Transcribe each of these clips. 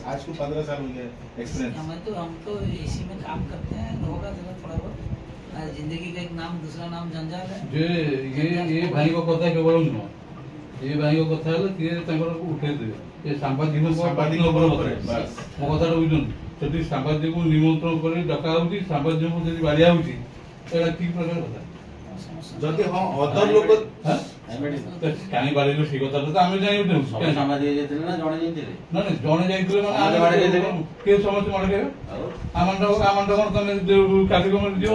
आज को 15 साल हो गया एक्सपीरियंस। हम तो इसी में काम करते हैं, होगा थोड़ा बहुत जिंदगी का एक नाम दूसरा नाम जंजाल है। ये भाई को कथा केवल नुह ये भाई को कथा उठे देवे ये सांबादिक मो कथा बुझुन से सांबादिक निमंत्रण कर डका होगी सांबादिक जब बाड़िया होगी ठीक प्रकार कथा जदि हाँ अदर लोग कहीं बाड़े से कथा तो आम जान सामाजिक जेते ना जणे जेते ना जणे जाइतले माने बाड़े जेते के समस्त माने के आमंड कोन तने कार्यक्रम जो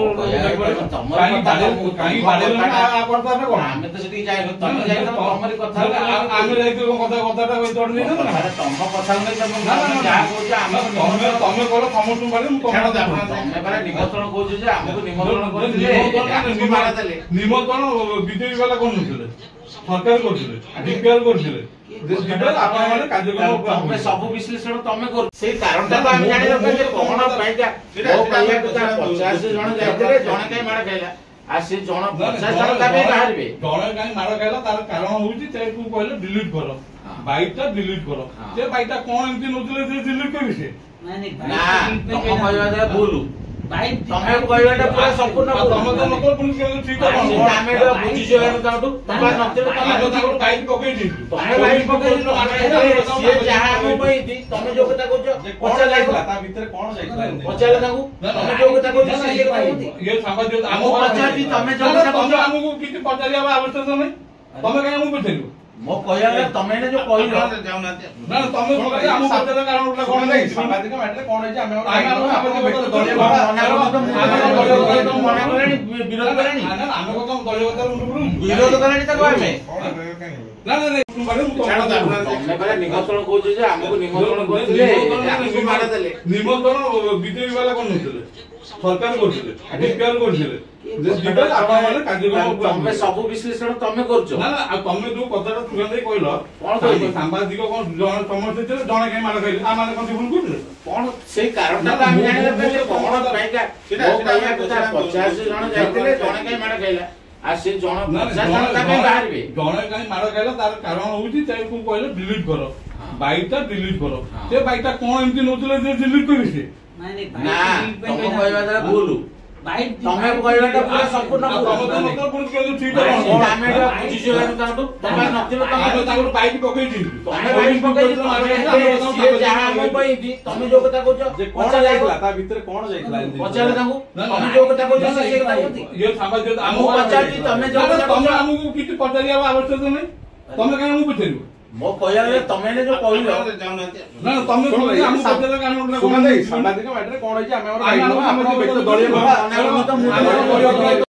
कहीं बाड़े ना आ करता है कोन हमें तो सदी जाय तने जाय तो हमरी कथा आमे जाइतले कथाटा कोइ तोड़ नहीं ना अरे तम कथा में तम जा कोछ हम तमे कोलो समस्त बाड़े तमे बारे निमंत्रण कोछ जे हमको निमंत्रण करथिले निमंत्रण बीजेपी वाला कोन नथिले सरकार करथिले डीपीआर करथिले जेबे आपण माने कार्यक्रम तमे सब विश्लेषण तमे कर से कारणटा तो हम जानि रखै जे कोन पाइका ओ पाइया कथा 50 जण जाइतले जण काई मार खाइला आ से जण 50 जण काबे बाहरबे जण काई मार खाइला तार कारण होउची ते को कहले डिलीट करो बाइटा डिलीट करो जे बाइटा कोन एंती नथिले जे डिलीट करी से नहीं ना तम कहवा दे बोलू भाई तमे कहवाटा पूरा संपूर्ण तमे तो नकल पुलिस के ठीक है तमे तो बुझी जो है ताटू तमे नथिले तमे तो टाइट पकई दी तमे लाइट पकई से जहां हम पईती तमे जो कथा कहछ पचा लाइला ता भीतर कोन जाइला पचाला ताकू तमे जो कथा कहछ ये समाज हम पचाती तमे जो कथा कहछ हमको किछि पचालिया आवश्यकता नै तमे काहे हमको पछेलु मो कहया तमे ने जो कहिलो ना तमे कहले हम पचाला कारण उठला कोन नै सामाजिक मैटर कोन है जे हम मना करनी विरोध करनी ना हम को कम दलियता विरोध करनी त कहमे ना तमे बारे निमंत्रण कहछ जे हमको निमंत्रण करथिले हमको मार देले निमंत्रण बीजेपी वाला कोन नथिले सरकार करथिले डीपीआर करथिले जेबे आपण माने कार्यक्रम तमे सब विश्लेषण तमे करछ ना ना तमे जो कथाटा तुरंत कहलो कोन कहलो सांबादिक कोन जण समस्त थे जण के मार खाइले आ माने कोन भूल करथिले कोन से कारणटा तो हम जानि रखै जे कोन पाइका ओ पाइया कथा 50 जण जाइतले जण के मार खाइला आ से जण 50 जण काबे बाहरबे जण काई मार खाइला तार कारण होउची ते को कहले डिलीट करो बाइटा डिलीट करो ते बाइटा कोन एंती नथिले जे डिलीट करी से नहीं ना तुम कहवा दे बोलू बाइट ତମେ କହିବାଟା ପୁରା ସମ୍ପୂର୍ଣ୍ଣ ଭୁଲ। ତମେ ତ ମତେ ପୁଣି କେମିତି ଠିକ କଣ ଆମେ ଏଟା ବୁଝିଛୁ ତାଙ୍କଠୁ ତମେ ନଥିଲ ଆମେ ତମେ ତାଙ୍କୁ ବାଇକ୍ ପକେଇଛି ତମେ ବାଇକ୍ ପକେଇଛି ସିଏ ଯାହା ଆମ ପାଇଁ ତମେ ଯୋଉ କଥା କହୁଛ କଣ ଯାଇଥିଲା ତା ଭିତରେ କଣ ଯାଇଥିଲା ପଚାରେ ତାଙ୍କୁ ତମେ ଯୋଉ କଥା କହୁଛ ସେ କଥା କହୁଛି ଇଏ ସାମ୍ବାଦିକ ମୁଁ ପଚାରୁଛି ତମେ ଯୋଉ କଥା ତମେ କହୁଛ ଆମକୁ କିଛି ପଚାରିବା ଆବଶ୍ୟକ ନାହିଁ ତମେ କାହିଁ ଆମକୁ ପଚାରିବ ମୋ କହିବା ବେଳେ ତମେ ଏଇନେ ଯୋଉ କହିଲ ନା ତମେ ଆମକୁ ପଚାରିବା ସାମ୍ବାଦିକ ମ୍ୟାଟରେ କଣ ହେଇଛି ଆମେ ଆମେ ଦଳୀୟ ମୁଁ ତ